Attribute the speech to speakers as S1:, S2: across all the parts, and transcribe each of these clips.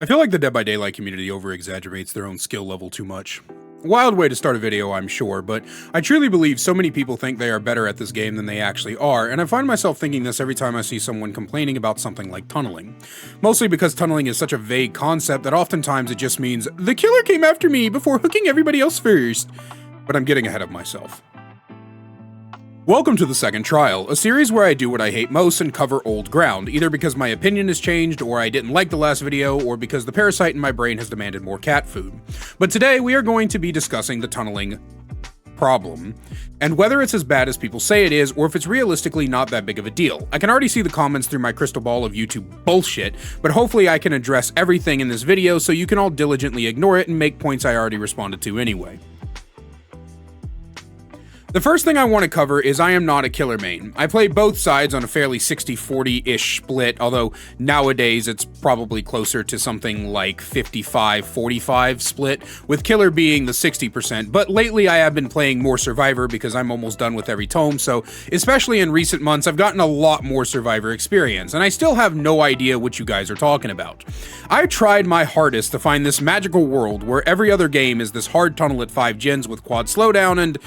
S1: I feel like the Dead by Daylight community over-exaggerates their own skill level too much. Wild way to start a video, I'm sure, but I truly believe so many people think they are better at this game than they actually are, and I find myself thinking this every time I see someone complaining about something like tunneling. Mostly because tunneling is such a vague concept that oftentimes it just means, the killer came after me before hooking everybody else first. But I'm getting ahead of myself. Welcome to The Second Trial, a series where I do what I hate most and cover old ground, either because my opinion has changed, or I didn't like the last video, or because the parasite in my brain has demanded more cat food. But today we are going to be discussing the tunneling problem, and whether it's as bad as people say it is, or if it's realistically not that big of a deal. I can already see the comments through my crystal ball of YouTube bullshit, but hopefully I can address everything in this video so you can all diligently ignore it and make points I already responded to anyway. The first thing I want to cover is I am not a killer main. I play both sides on a fairly 60-40-ish split, although nowadays it's probably closer to something like 55-45 split, with killer being the 60%, but lately I have been playing more Survivor because I'm almost done with every tome, so especially in recent months I've gotten a lot more Survivor experience, and I still have no idea what you guys are talking about. I tried my hardest to find this magical world where every other game is this hard tunnel at 5 gens with quad slowdown, and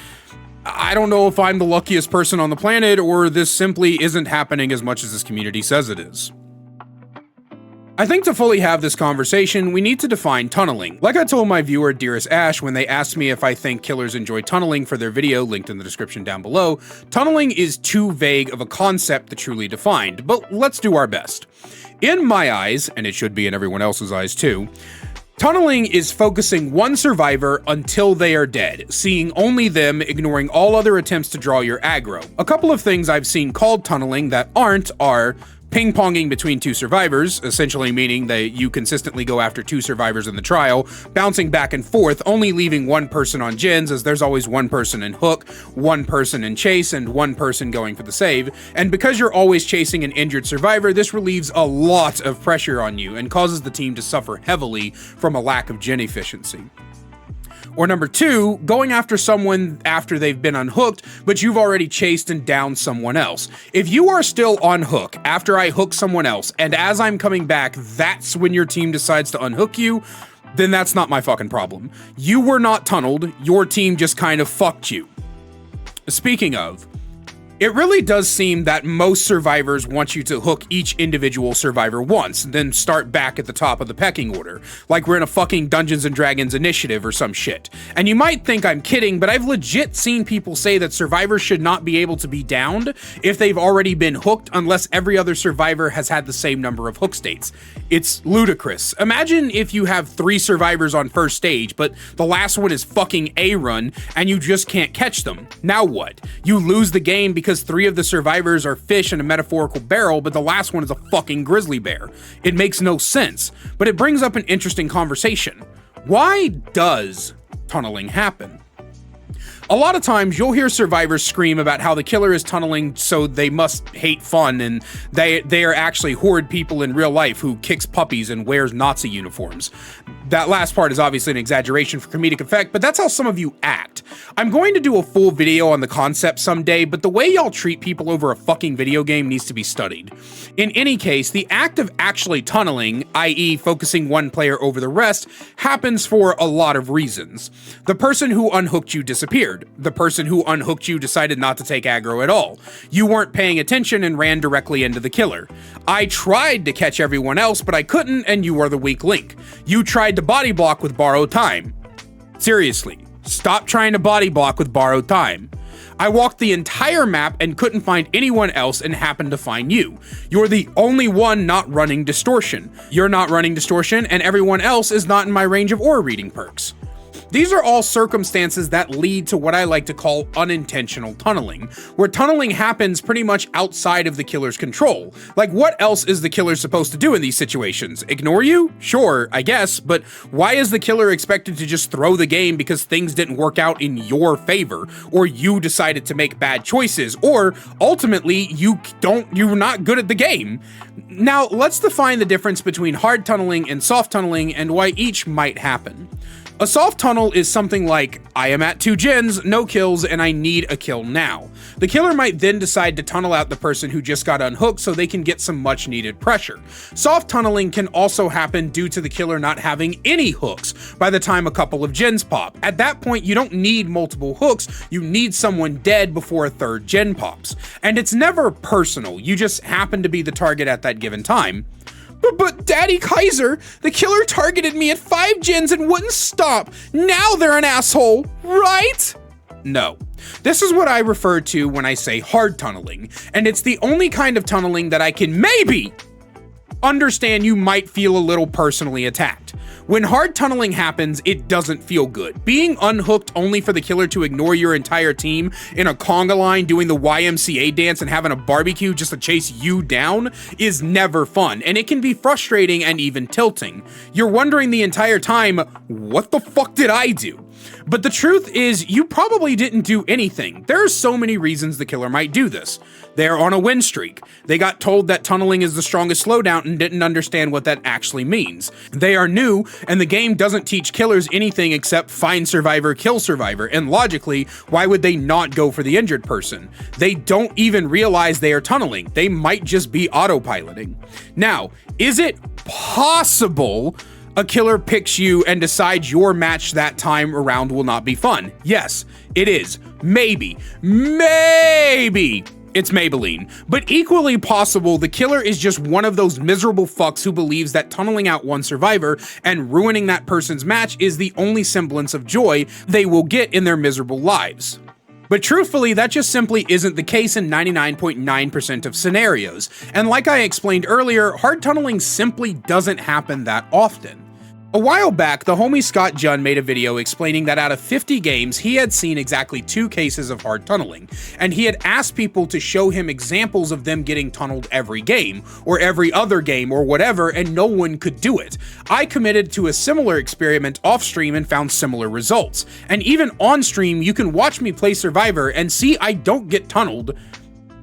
S1: I don't know if I'm the luckiest person on the planet, or this simply isn't happening as much as this community says it is. I think to fully have this conversation, we need to define tunneling. Like I told my viewer Dearest Ash when they asked me if I think killers enjoy tunneling for their video, linked in the description down below, tunneling is too vague of a concept to truly defined, but let's do our best. In my eyes, and it should be in everyone else's eyes too, tunneling is focusing one survivor until they are dead, seeing only them, ignoring all other attempts to draw your aggro. A couple of things I've seen called tunneling that aren't are ping-ponging between two survivors, essentially meaning that you consistently go after two survivors in the trial, bouncing back and forth, only leaving one person on gens, as there's always one person in hook, one person in chase, and one person going for the save. And because you're always chasing an injured survivor, this relieves a lot of pressure on you and causes the team to suffer heavily from a lack of gen efficiency. Or number two, going after someone after they've been unhooked, but you've already chased and downed someone else. If you are still on hook after I hook someone else, and as I'm coming back, that's when your team decides to unhook you, then that's not my fucking problem. You were not tunneled, your team just kind of fucked you. Speaking of, it really does seem that most survivors want you to hook each individual survivor once, then start back at the top of the pecking order, like we're in a fucking Dungeons & Dragons initiative or some shit. And you might think I'm kidding, but I've legit seen people say that survivors should not be able to be downed if they've already been hooked unless every other survivor has had the same number of hook states. It's ludicrous. Imagine if you have 3 survivors on first stage, but the last one is fucking A-run, and you just can't catch them. Now what? You lose the game because 3 of the survivors are fish in a metaphorical barrel, but the last one is a fucking grizzly bear. It makes no sense, but it brings up an interesting conversation. Why does tunneling happen? A lot of times you'll hear survivors scream about how the killer is tunneling so they must hate fun, and they are actually horrid people in real life who kicks puppies and wears Nazi uniforms. That last part is obviously an exaggeration for comedic effect, but that's how some of you act. I'm going to do a full video on the concept someday, but the way y'all treat people over a fucking video game needs to be studied. In any case, the act of actually tunneling, i.e. focusing one player over the rest, happens for a lot of reasons. The person who unhooked you disappeared. The person who unhooked you decided not to take aggro at all. You weren't paying attention and ran directly into the killer. I tried to catch everyone else, but I couldn't, and you are the weak link. You tried to body block with borrowed time. Seriously, stop trying to body block with borrowed time. I walked the entire map and couldn't find anyone else and happened to find you. You're the only one not running distortion. You're not running distortion, and everyone else is not in my range of aura reading perks. These are all circumstances that lead to what I like to call unintentional tunneling, where tunneling happens pretty much outside of the killer's control. Like, what else is the killer supposed to do in these situations? Ignore you? Sure, I guess, but why is the killer expected to just throw the game because things didn't work out in your favor, or you decided to make bad choices, or ultimately you're not good at the game? Now, let's define the difference between hard tunneling and soft tunneling and why each might happen. A soft tunnel is something like, I am at 2 gens, no kills, and I need a kill now. The killer might then decide to tunnel out the person who just got unhooked so they can get some much needed pressure. Soft tunneling can also happen due to the killer not having any hooks by the time a couple of gens pop. At that point, you don't need multiple hooks, you need someone dead before a 3rd gen pops. And it's never personal, you just happen to be the target at that given time. But Daddy Kaiser, the killer targeted me at 5 gens and wouldn't stop. Now they're an asshole, right? No. This is what I refer to when I say hard tunneling, and it's the only kind of tunneling that I can maybe understand you might feel a little personally attacked. When hard tunneling happens, it doesn't feel good. Being unhooked only for the killer to ignore your entire team in a conga line doing the YMCA dance and having a barbecue just to chase you down is never fun, and it can be frustrating and even tilting. You're wondering the entire time, what the fuck did I do? But the truth is, you probably didn't do anything. There are so many reasons the killer might do this. They're on a win streak. They got told that tunneling is the strongest slowdown and didn't understand what that actually means. They are new, and the game doesn't teach killers anything except find survivor, kill survivor, and logically, why would they not go for the injured person? They don't even realize they are tunneling. They might just be autopiloting. Now, is it possible a killer picks you and decides your match that time around will not be fun? Yes, it is. Maybe. It's Maybelline. But equally possible, the killer is just one of those miserable fucks who believes that tunneling out one survivor and ruining that person's match is the only semblance of joy they will get in their miserable lives. But truthfully, that just simply isn't the case in 99.9% of scenarios. And like I explained earlier, hard tunneling simply doesn't happen that often. A while back, the homie Scott Junn made a video explaining that out of 50 games, he had seen exactly 2 cases of hard tunneling, and he had asked people to show him examples of them getting tunneled every game, or every other game, or whatever, and no one could do it. I committed to a similar experiment off stream and found similar results. And even on stream, you can watch me play Survivor and see I don't get tunneled,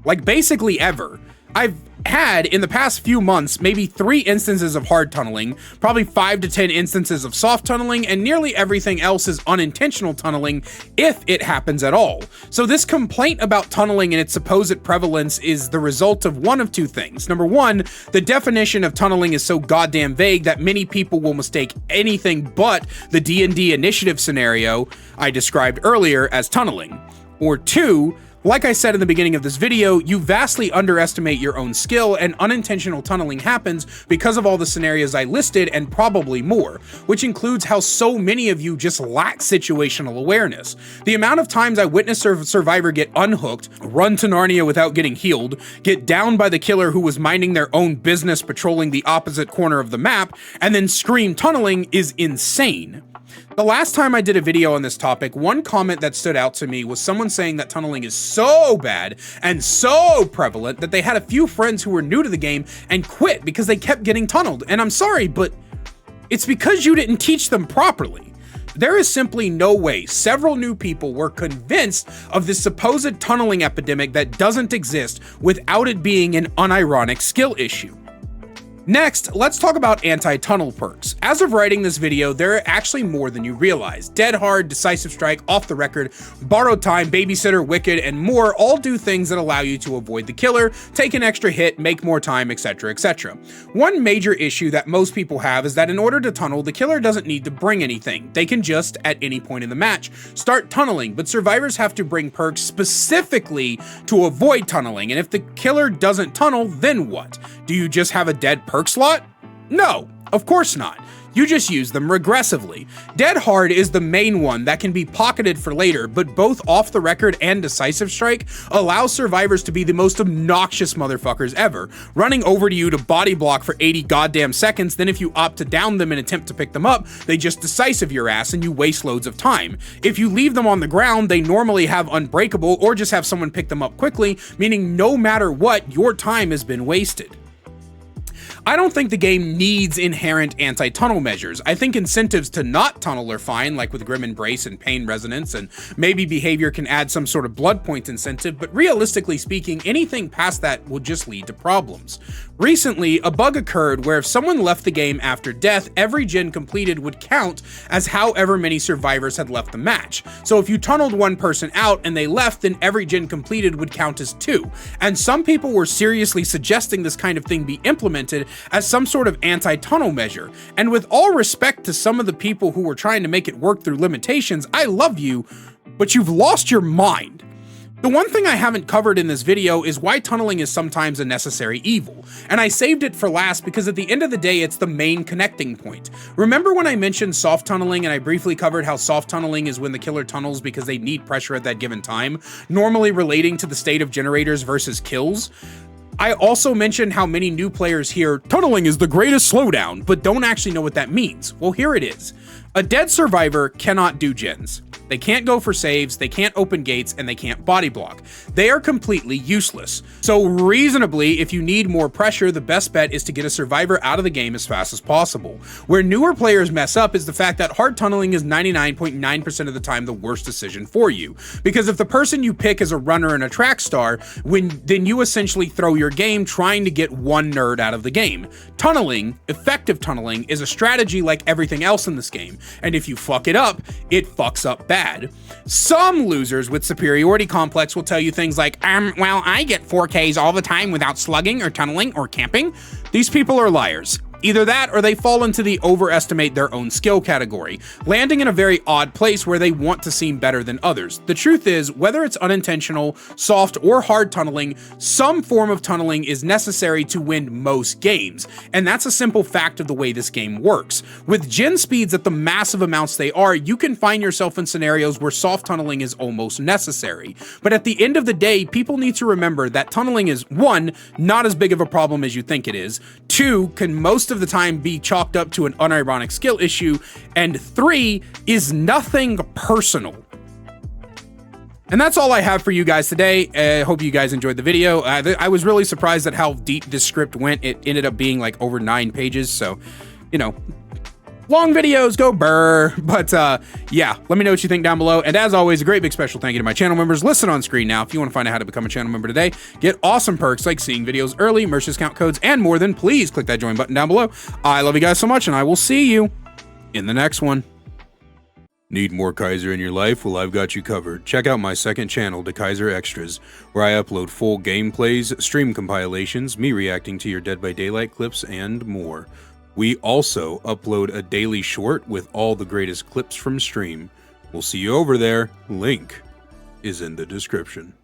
S1: like basically ever. I've had, in the past few months, maybe 3 instances of hard tunneling, probably 5 to 10 instances of soft tunneling, and nearly everything else is unintentional tunneling, if it happens at all. So this complaint about tunneling and its supposed prevalence is the result of one of 2 things. Number 1, the definition of tunneling is so goddamn vague that many people will mistake anything but the D&D initiative scenario I described earlier as tunneling. Or 2, like I said in the beginning of this video, you vastly underestimate your own skill, and unintentional tunneling happens because of all the scenarios I listed and probably more, which includes how so many of you just lack situational awareness. The amount of times I witnessed a survivor get unhooked, run to Narnia without getting healed, get downed by the killer who was minding their own business patrolling the opposite corner of the map, and then scream tunneling is insane. The last time I did a video on this topic, one comment that stood out to me was someone saying that tunneling is so bad and so prevalent that they had a few friends who were new to the game and quit because they kept getting tunneled. And I'm sorry, but it's because you didn't teach them properly. There is simply no way several new people were convinced of this supposed tunneling epidemic that doesn't exist without it being an unironic skill issue. Next, let's talk about anti-tunnel perks. As of writing this video, there are actually more than you realize. Dead Hard, Decisive Strike, Off the Record, Borrowed Time, Babysitter, Wicked, and more all do things that allow you to avoid the killer, take an extra hit, make more time, etc, etc. One major issue that most people have is that in order to tunnel, the killer doesn't need to bring anything. They can just, at any point in the match, start tunneling, but survivors have to bring perks specifically to avoid tunneling, and if the killer doesn't tunnel, then what? Do you just have a dead perk slot? No, of course not. You just use them regressively. Dead Hard is the main one that can be pocketed for later, but both Off the Record and Decisive Strike allow survivors to be the most obnoxious motherfuckers ever, running over to you to body block for 80 goddamn seconds, then if you opt to down them and attempt to pick them up, they just decisive your ass and you waste loads of time. If you leave them on the ground, they normally have Unbreakable or just have someone pick them up quickly, meaning no matter what, your time has been wasted. I don't think the game needs inherent anti-tunnel measures. I think incentives to not tunnel are fine, like with Grim Embrace and Pain Resonance, and maybe behavior can add some sort of blood point incentive, but realistically speaking, anything past that will just lead to problems. Recently, a bug occurred where if someone left the game after death, every gen completed would count as however many survivors had left the match. So if you tunneled one person out and they left, then every gen completed would count as 2. And some people were seriously suggesting this kind of thing be implemented as some sort of anti-tunnel measure. And with all respect to some of the people who were trying to make it work through limitations, I love you, but you've lost your mind. The one thing I haven't covered in this video is why tunneling is sometimes a necessary evil, and I saved it for last because at the end of the day it's the main connecting point. Remember when I mentioned soft tunneling and I briefly covered how soft tunneling is when the killer tunnels because they need pressure at that given time, normally relating to the state of generators versus kills? I also mentioned how many new players hear tunneling is the greatest slowdown, but don't actually know what that means. Well, here it is. A dead survivor cannot do gens. They can't go for saves, they can't open gates, and they can't body block. They are completely useless. So reasonably, if you need more pressure, the best bet is to get a survivor out of the game as fast as possible. Where newer players mess up is the fact that hard tunneling is 99.9% of the time the worst decision for you. Because if the person you pick is a runner and a track star, then you essentially throw your game trying to get one nerd out of the game. Tunneling, effective tunneling, is a strategy like everything else in this game, and if you fuck it fucks up bad. Some losers with superiority complex will tell you things like, well, I get 4Ks all the time without slugging or tunneling or camping. These people are liars. Either that or they fall into the overestimate their own skill category, landing in a very odd place where they want to seem better than others. The truth is, whether it's unintentional, soft, or hard tunneling, some form of tunneling is necessary to win most games, and that's a simple fact of the way this game works. With gen speeds at the massive amounts they are, you can find yourself in scenarios where soft tunneling is almost necessary. But at the end of the day, people need to remember that tunneling is 1, not as big of a problem as you think it is, 2, can most of the time be chalked up to an unironic skill issue, and 3, is nothing personal. And that's all I have for you guys today. I hope you guys enjoyed the video. I was really surprised at how deep this script went. It ended up being like over 9 pages, so, you know, long videos go burr. But yeah, let me know what you think down below. And as always, a great big special thank you to my channel members listed on screen now. If you want to find out how to become a channel member today, get awesome perks like seeing videos early, merch discount codes, and more, then please click that join button down below. I love you guys so much, and I will see you in the next one. Need more Kaiser in your life? Well, I've got you covered. Check out my second channel, The Kaiser Extras, where I upload full gameplays, stream compilations, me reacting to your Dead by Daylight clips, and more. We also upload a daily short with all the greatest clips from stream. We'll see you over there. Link is in the description.